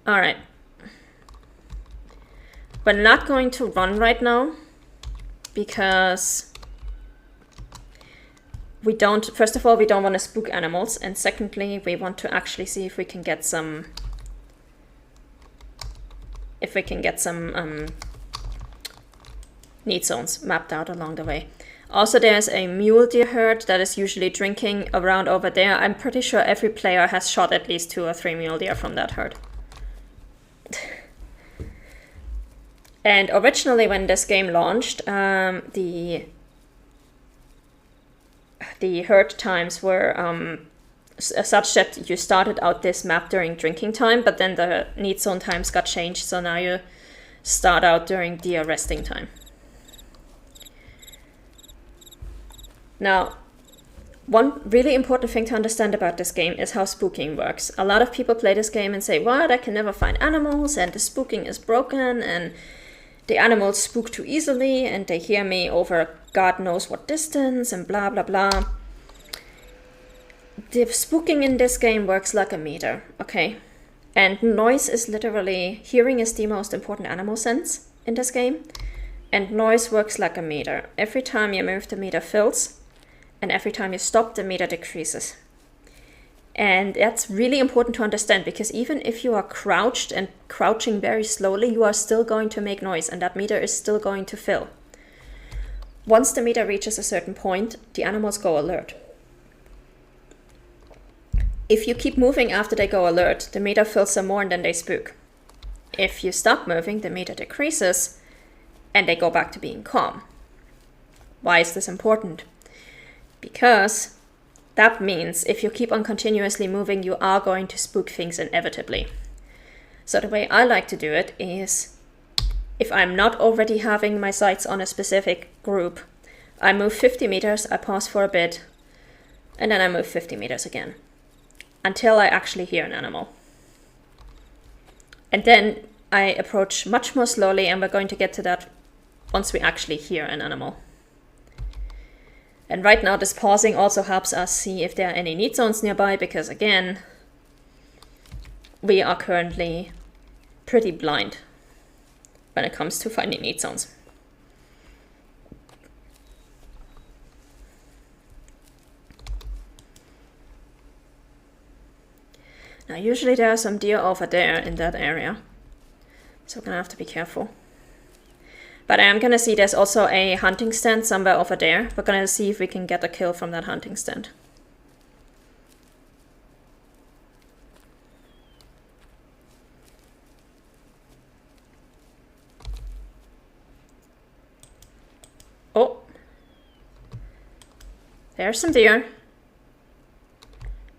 All right. We're not going to run right now because we don't, first of all, we don't want to spook animals. And secondly, we want to actually see if we can get some, need zones mapped out along the way. Also, there's a mule deer herd that is usually drinking around over there. I'm pretty sure every player has shot at least 2 or 3 mule deer from that herd. And originally, when this game launched, the herd times were such that you started out this map during drinking time, but then the need zone times got changed, so now you start out during deer resting time. Now, one really important thing to understand about this game is how spooking works. A lot of people play this game and say, what, I can never find animals, and the spooking is broken, and the animals spook too easily, and they hear me over God knows what distance, and blah, blah, blah. The spooking in this game works like a meter, okay? And noise is literally, hearing is the most important animal sense in this game, and noise works like a meter. Every time you move, the meter fills, and every time you stop, the meter decreases. And that's really important to understand, because even if you are crouched and crouching very slowly, you are still going to make noise, and that meter is still going to fill. Once the meter reaches a certain point, the animals go alert. If you keep moving after they go alert, the meter fills some more and then they spook. If you stop moving, the meter decreases and they go back to being calm. Why is this important? Because that means if you keep on continuously moving, you are going to spook things inevitably. So the way I like to do it is, if I'm not already having my sights on a specific group, I move 50 meters, I pause for a bit, and then I move 50 meters again, until I actually hear an animal. And then I approach much more slowly, and we're going to get to that once we actually hear an animal. And right now this pausing also helps us see if there are any need zones nearby, because again, we are currently pretty blind when it comes to finding need zones. Now usually there are some deer over there in that area, so we're gonna have to be careful. But I am gonna see there's also a hunting stand somewhere over there. We're gonna see if we can get a kill from that hunting stand. Oh, there's some deer.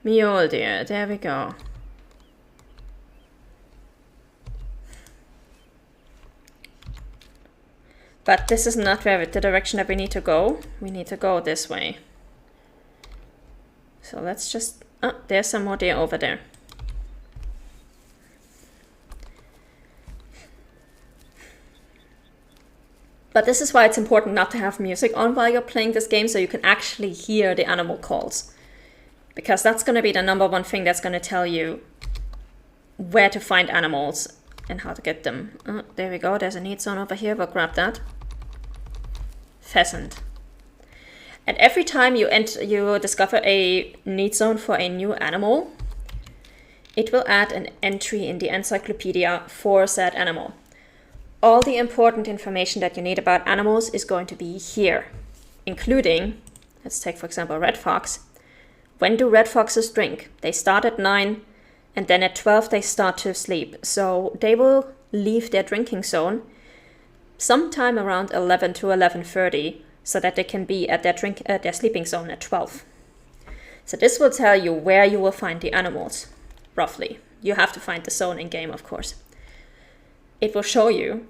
Mule deer, there we go. But this is not the direction that we need to go. We need to go this way. So let's just, oh, there's some more deer over there. But this is why it's important not to have music on while you're playing this game, so you can actually hear the animal calls. Because that's going to be the number one thing that's going to tell you where to find animals and how to get them. Oh, there we go, there's a need zone over here, we'll grab that. Pheasant. And every time you discover a need zone for a new animal, it will add an entry in the encyclopedia for said animal. All the important information that you need about animals is going to be here, including, let's take for example red fox. When do red foxes drink? They start at 9 and then at 12 they start to sleep. So they will leave their drinking zone sometime around 11 to 11:30 so that they can be at their sleeping zone at 12. So this will tell you where you will find the animals, roughly. You have to find the zone in game, of course. It will show you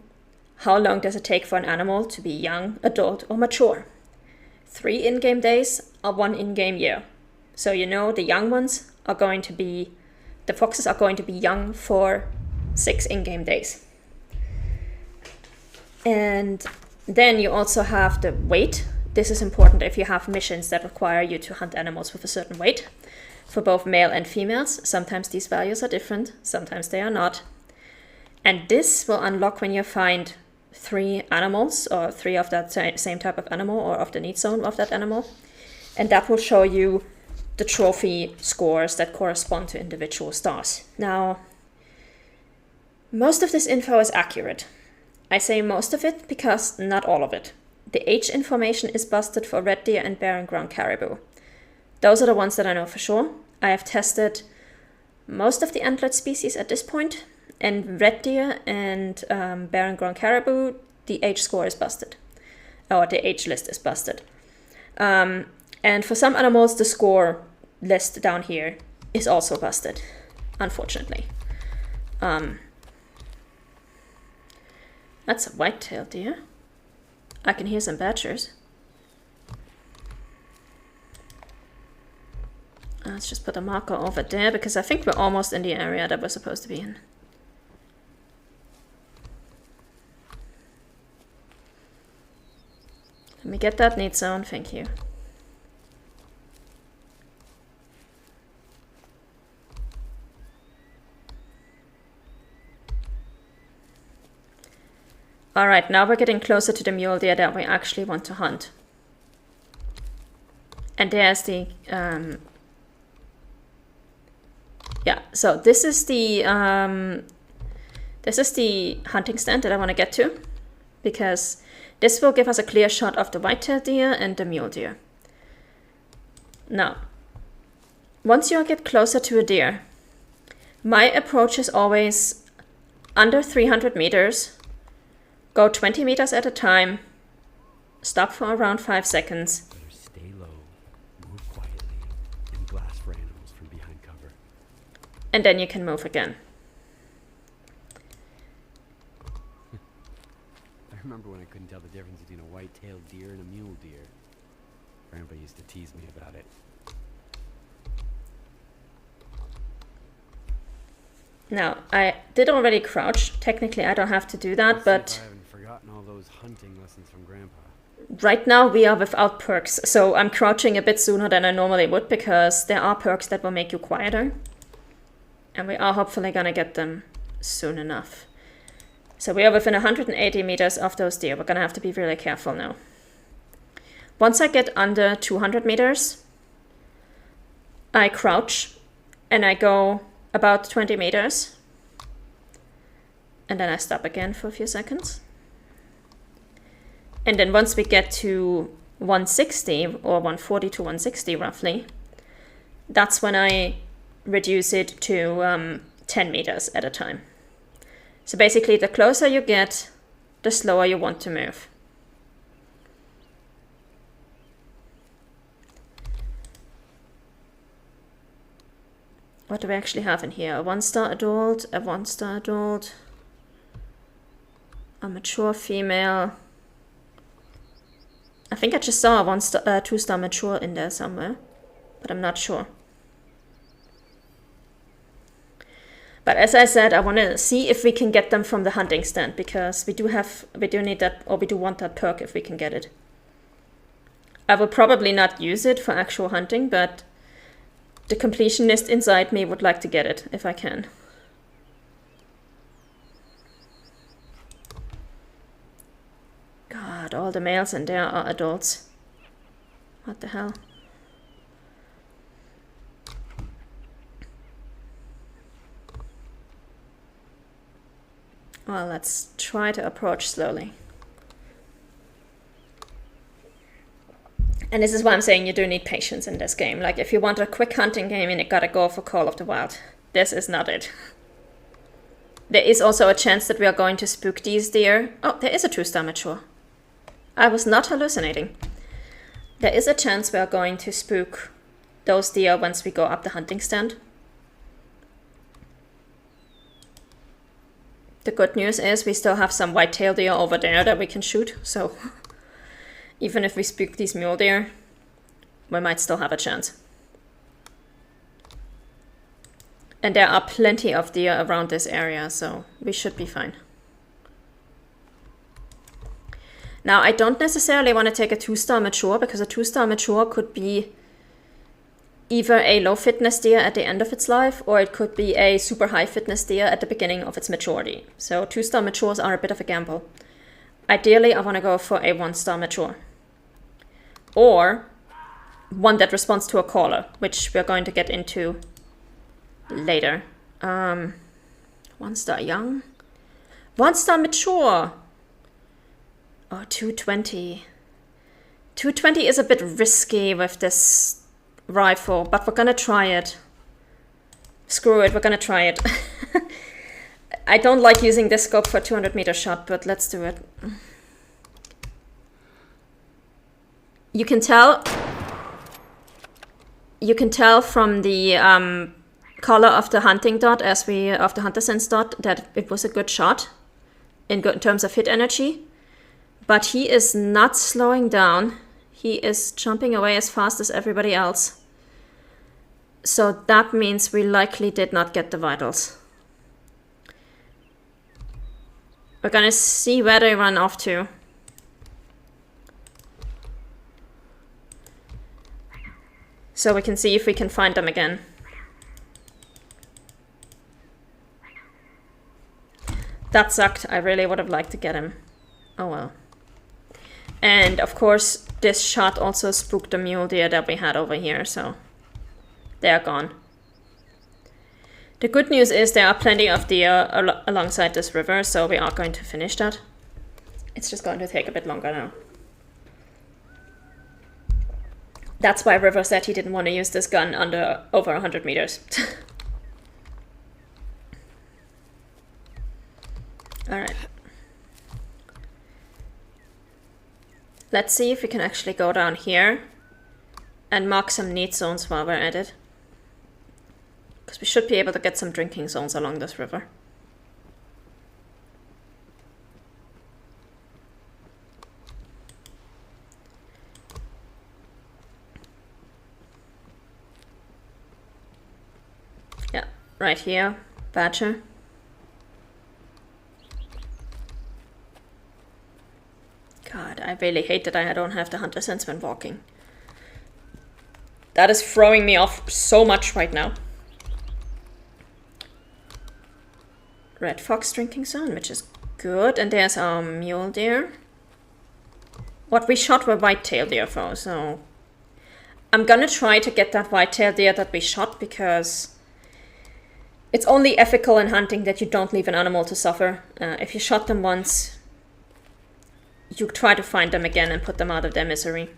how long does it take for an animal to be young, adult, or mature. 3 in-game days or 1 in-game year. So you know the young ones are going to be, the foxes are going to be young for 6 in-game days. And then you also have the weight. This is important if you have missions that require you to hunt animals with a certain weight for both male and females. Sometimes these values are different, sometimes they are not. And this will unlock when you find 3 animals, or 3 of that same type of animal, or of the need zone of that animal. And that will show you the trophy scores that correspond to individual stars. Now, most of this info is accurate. I say most of it because not all of it. The age information is busted for red deer and barren ground caribou. Those are the ones that I know for sure. I have tested most of the antlered species at this point, and red deer and barren ground caribou, the age score is busted, or the age list is busted. And for some animals, the score list down here is also busted, unfortunately. That's a white-tailed deer. I can hear some badgers. Let's just put a marker over there, because I think we're almost in the area that we're supposed to be in. Let me get that need zone, thank you. Alright, now we're getting closer to the mule deer that we actually want to hunt. And there's the... yeah, so this is the hunting stand that I want to get to, because this will give us a clear shot of the white-tailed deer and the mule deer. Now, once you get closer to a deer, my approach is always under 300 meters, go 20 meters at a time, stop for around 5 seconds. Stay low, move quietly, and blast for animals from behind cover. And then you can move again. I remember when I couldn't tell the difference between a white-tailed deer and a mule deer. Grandpa used to tease me about it. Now, I did already crouch. Technically, I don't have to do that, but I haven't forgotten all those hunting lessons from Grandpa. right now we are without perks, so I'm crouching a bit sooner than I normally would, because there are perks that will make you quieter. And we are hopefully gonna get them soon enough. So we are within 180 meters of those deer. We're gonna have to be really careful now. Once I get under 200 meters, I crouch and I go about 20 meters. And then I stop again for a few seconds. And then once we get to 160 or 140 to 160 roughly, that's when I reduce it to 10 meters at a time. So basically, the closer you get, the slower you want to move. What do we actually have in here? A 1-star adult, a 1-star adult, a mature female. I think I just saw a 2-star mature in there somewhere, but I'm not sure. But as I said, I want to see if we can get them from the hunting stand, because we do need that, or we do want that perk if we can get it. I will probably not use it for actual hunting, but the completionist inside me would like to get it if I can. God, all the males in there are adults. What the hell? Well, let's try to approach slowly. And this is why I'm saying you do need patience in this game. Like, if you want a quick hunting game, and you gotta go for Call of the Wild. This is not it. There is also a chance that we are going to spook these deer. Oh, there is a 2-star mature. I was not hallucinating. There is a chance we are going to spook those deer once we go up the hunting stand. The good news is we still have some white-tailed deer over there that we can shoot, so even if we spook these mule deer, we might still have a chance. And there are plenty of deer around this area, so we should be fine. Now, I don't necessarily want to take a 2-star mature, because a 2-star mature could be either a low fitness deer at the end of its life, or it could be a super high fitness deer at the beginning of its maturity. So 2-star matures are a bit of a gamble. Ideally, I want to go for a 1-star mature. Or one that responds to a caller, which we're going to get into later. 1-star young. 1-star mature. Oh, 220. 220 is a bit risky with this rifle, but we're gonna try it. Screw it, we're gonna try it. I don't like using this scope for 200-meter shot, but let's do it. You can tell from the color of the hunting dot, of the hunter sense dot, that it was a good shot in terms of hit energy. But he is not slowing down. He is jumping away as fast as everybody else. So that means we likely did not get the vitals. We're gonna see where they run off to. So we can see if we can find them again. That sucked. I really would have liked to get him. Oh well. And of course, this shot also spooked the mule deer that we had over here, so they're gone. The good news is there are plenty of deer alongside this river, so we are going to finish that. It's just going to take a bit longer now. That's why River said he didn't want to use this gun over 100 meters. Alright. Let's see if we can actually go down here and mark some need zones while we're at it. Because we should be able to get some drinking zones along this river. Yeah, right here, Badger. God, I really hate that I don't have the hunter sense when walking. That is throwing me off so much right now. Red fox drinking zone, which is good. And there's our mule deer. What we shot were white-tailed deer though, so I'm gonna try to get that white-tailed deer that we shot, because it's only ethical in hunting that you don't leave an animal to suffer. If you shot them once, you try to find them again and put them out of their misery.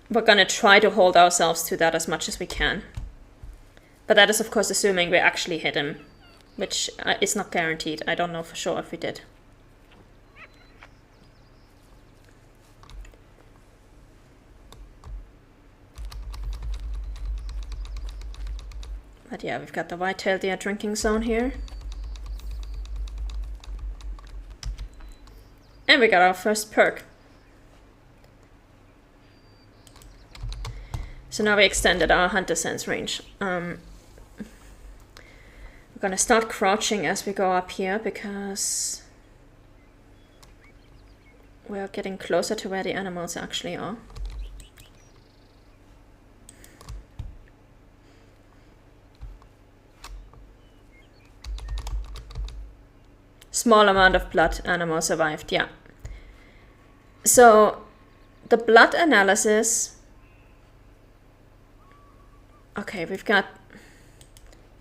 We're gonna try to hold ourselves to that as much as we can. But that is of course assuming we actually hit him, which is not guaranteed. I don't know for sure if we did. But yeah, we've got the white-tailed deer drinking zone here. And we got our first perk. So now we extended our hunter sense range. We're gonna start crouching as we go up here, because we're getting closer to where the animals actually are. Small amount of blood, animal survived, yeah. So the blood analysis, okay, we've got,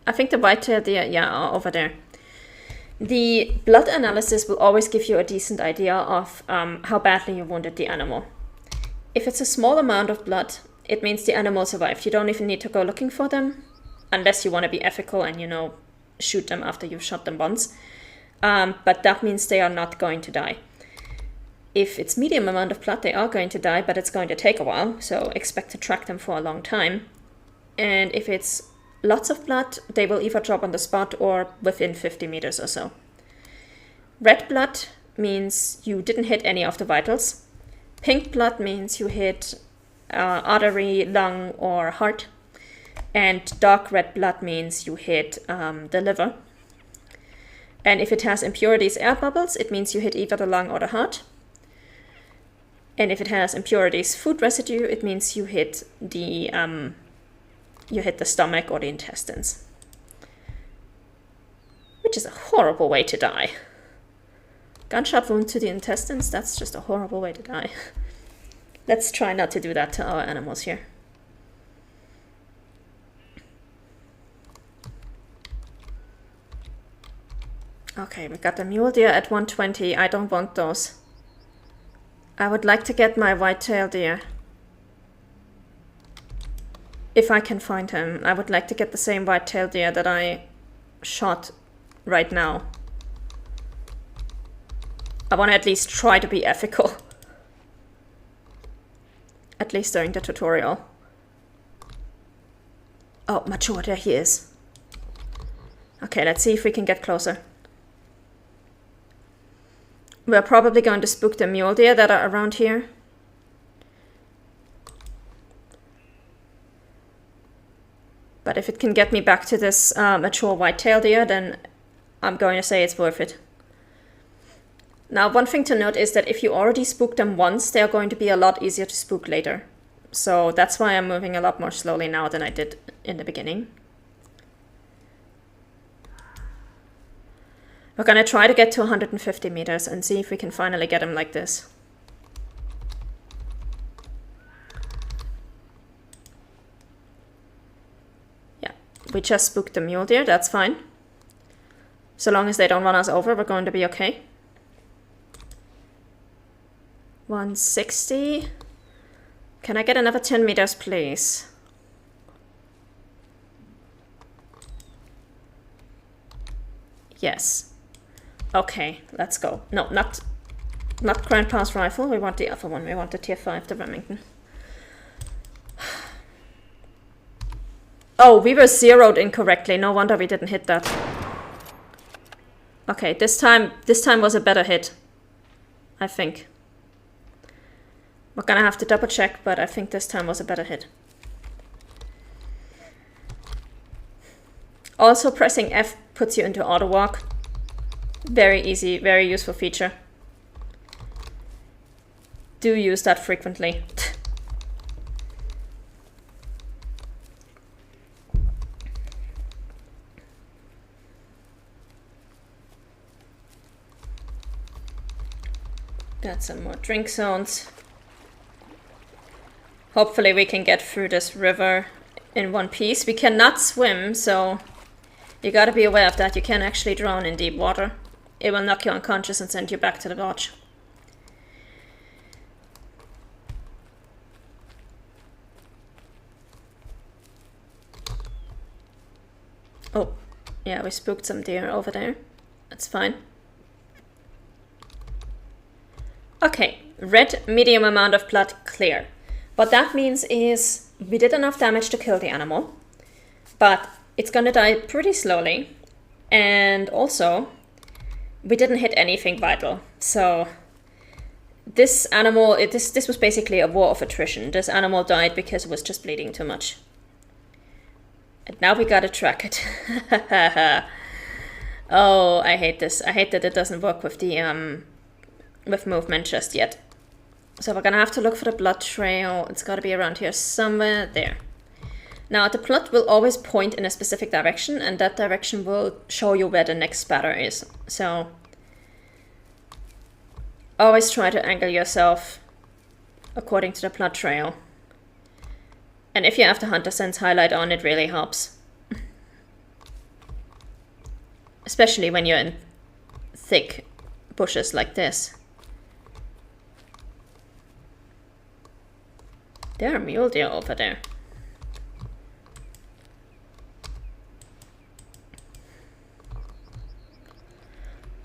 I think the white-tailed deer, yeah, are over there. The blood analysis will always give you a decent idea of how badly you wounded the animal. If it's a small amount of blood, it means the animal survived. You don't even need to go looking for them, unless you want to be ethical and, you know, shoot them after you've shot them once. But that means they are not going to die. If it's medium amount of blood, they are going to die, but it's going to take a while, so expect to track them for a long time. And if it's lots of blood, they will either drop on the spot or within 50 meters or so. Red blood means you didn't hit any of the vitals. Pink blood means you hit artery, lung, or heart. And dark red blood means you hit the liver. And if it has impurities, air bubbles, it means you hit either the lung or the heart. And if it has impurities, food residue, it means you hit the stomach or the intestines. Which is a horrible way to die. Gunshot wound to the intestines, that's just a horrible way to die. Let's try not to do that to our animals here. Okay, we got the mule deer at 120. I don't want those. I would like to get my white-tailed deer. If I can find him, I would like to get the same white-tailed deer that I shot right now. I want to at least try to be ethical. At least during the tutorial. Oh, mature, there he is. Okay, let's see if we can get closer. We're probably going to spook the mule deer that are around here. But if it can get me back to this mature white-tailed deer, then I'm going to say it's worth it. Now, one thing to note is that if you already spook them once, they are going to be a lot easier to spook later. So that's why I'm moving a lot more slowly now than I did in the beginning. We're gonna try to get to 150 meters and see if we can finally get him like this. Yeah, we just spooked the mule deer, that's fine. So long as they don't run us over, we're going to be okay. 160. Can I get another 10 meters, please? Yes. Okay, let's go. No, not Grandpa's rifle. We want the other one. We want the tier 5, the Remington. Oh, we were zeroed incorrectly. No wonder we didn't hit that. Okay, this time was a better hit, I think. We're gonna have to double check, but I think this time was a better hit. Also, pressing F puts you into auto walk. Very easy, very useful feature. Do use that frequently. Got some more drink zones. Hopefully we can get through this river in one piece. We cannot swim, so you gotta be aware of that. You can actually drown in deep water. It will knock you unconscious and send you back to the lodge. Oh, yeah, we spooked some deer over there. That's fine. Okay, red, medium amount of blood, clear. What that means is we did enough damage to kill the animal, but it's gonna die pretty slowly. And also, we didn't hit anything vital. So this animal, this was basically a war of attrition. This animal died because it was just bleeding too much. And now we gotta track it. Oh, I hate this. I hate that it doesn't work with the with movement just yet. So we're gonna have to look for the blood trail. It's gotta be around here somewhere. There. Now the blood will always point in a specific direction, and that direction will show you where the next spatter is. So always try to angle yourself according to the blood trail. And if you have the hunter sense highlight on, it really helps. Especially when you're in thick bushes like this. There are mule deer over there.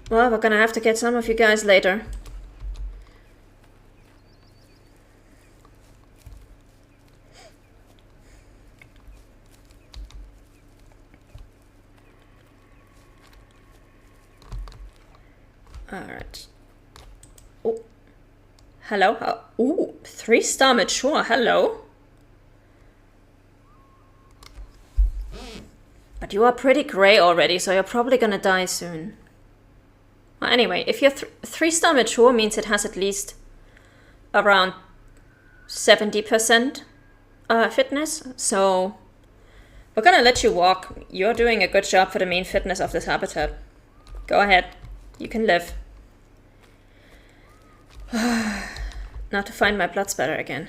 Well, we're gonna have to get some of you guys later. Alright. Oh. Hello? Ooh, 3-star mature. Hello. But you are pretty gray already, so you're probably gonna die soon. Well, anyway, if you're 3-star mature means it has at least around 70% fitness, so we're gonna let you walk. You're doing a good job for the main fitness of this habitat. Go ahead, you can live. Now to find my blood spatter again.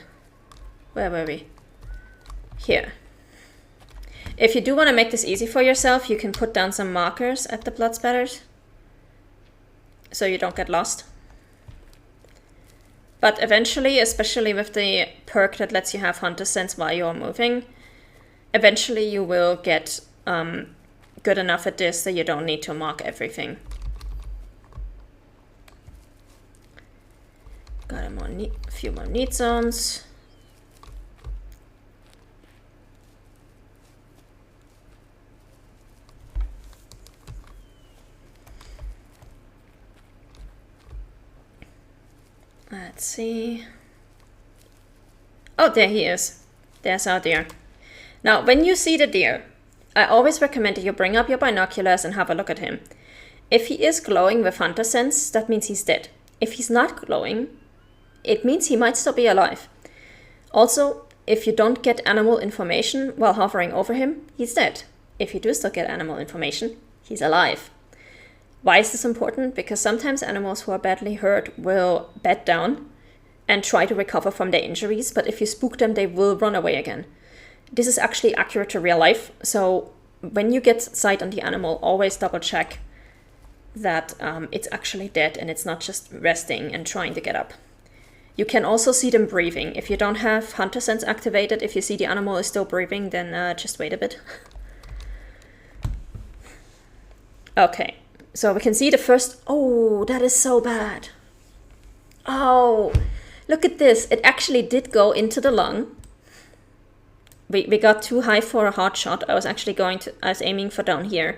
Where were we? Here. If you do want to make this easy for yourself, you can put down some markers at the blood spatters so you don't get lost. But eventually, especially with the perk that lets you have hunter sense while you're moving, eventually you will get good enough at this that you don't need to mark everything. Got a few more need zones. Let's see. Oh, there he is. There's our deer. Now, when you see the deer, I always recommend that you bring up your binoculars and have a look at him. If he is glowing with hunter sense, that means he's dead. If he's not glowing, it means he might still be alive. Also, if you don't get animal information while hovering over him, he's dead. If you do still get animal information, he's alive. Why is this important? Because sometimes animals who are badly hurt will bed down and try to recover from their injuries, but if you spook them, they will run away again. This is actually accurate to real life, so when you get sight on the animal, always double check that it's actually dead and it's not just resting and trying to get up. You can also see them breathing. If you don't have hunter sense activated, if you see the animal is still breathing, then just wait a bit. Okay, so we can see the first... Oh, that is so bad. Oh, look at this. It actually did go into the lung. We got too high for a hard shot. I was aiming for down here.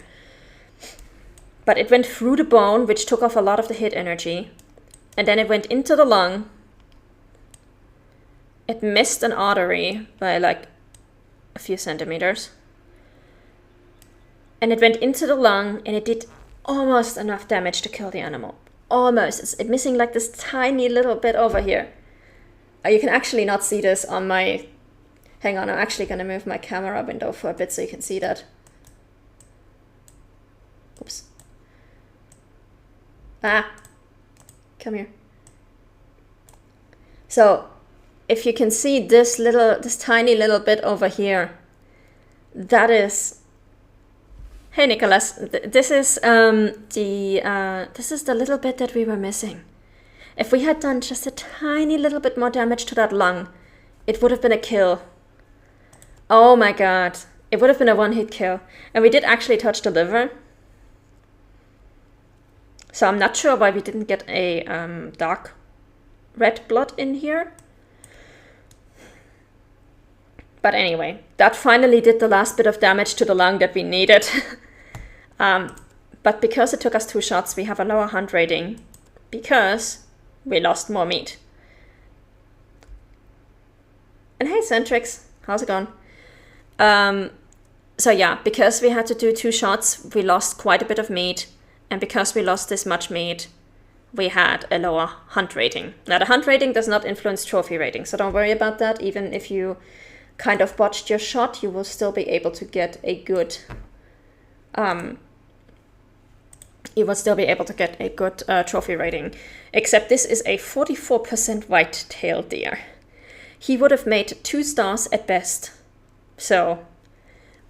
But it went through the bone, which took off a lot of the hit energy. And then it went into the lung. It missed an artery by like a few centimeters. And it went into the lung and it did almost enough damage to kill the animal. Almost. It's missing like this tiny little bit over here. You can actually not see this on my... Hang on, I'm actually going to move my camera window for a bit so you can see that. Oops. Ah, come here. So, if you can see this tiny little bit over here, that is... Hey Nicholas, this is the little bit that we were missing. If we had done just a tiny little bit more damage to that lung, it would have been a kill. Oh my god, it would have been a one-hit kill. And we did actually touch the liver. So I'm not sure why we didn't get a dark red blood in here. But anyway, that finally did the last bit of damage to the lung that we needed. But because it took us 2 shots, we have a lower hunt rating because we lost more meat. And hey Centrix, how's it going? So yeah, because we had to do 2 shots, we lost quite a bit of meat. And because we lost this much meat, we had a lower hunt rating. Now the hunt rating does not influence trophy rating, so don't worry about that. Even if you kind of botched your shot, you will still be able to get a good trophy rating. Except this is a 44% white-tailed deer. He would have made 2 stars at best. So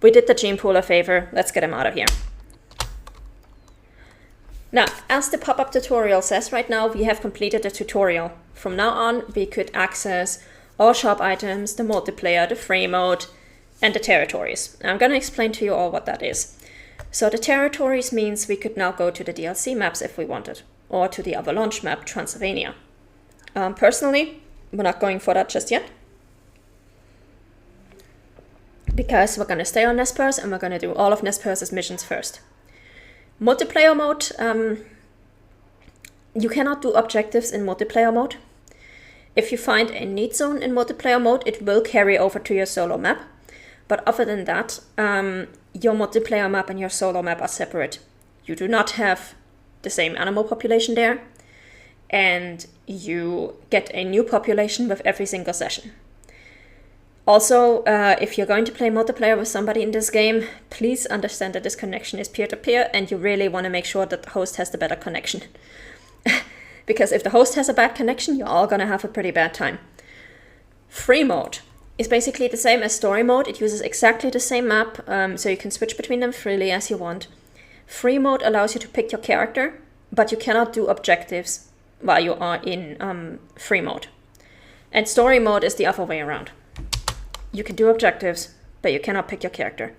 we did the gene pool a favor. Let's get him out of here. Now, as the pop-up tutorial says right now, we have completed the tutorial. From now on, we could access all shop items, the multiplayer, the free mode, and the territories. I'm going to explain to you all what that is. So the territories means we could now go to the DLC maps if we wanted, or to the Avalanche map, Transylvania. Personally, we're not going for that just yet, because we're going to stay on Nez Perce and we're going to do all of Nez Perce's missions first. Multiplayer mode, you cannot do objectives in multiplayer mode. If you find a need zone in multiplayer mode, it will carry over to your solo map. But other than that, your multiplayer map and your solo map are separate. You do not have the same animal population there. And you get a new population with every single session. Also, if you're going to play multiplayer with somebody in this game, please understand that this connection is peer-to-peer, and you really want to make sure that the host has the better connection. Because if the host has a bad connection, you're all going to have a pretty bad time. Free mode is basically the same as story mode. It uses exactly the same map, so you can switch between them freely as you want. Free mode allows you to pick your character, but you cannot do objectives while you are in free mode. And story mode is the other way around. You can do objectives, but you cannot pick your character.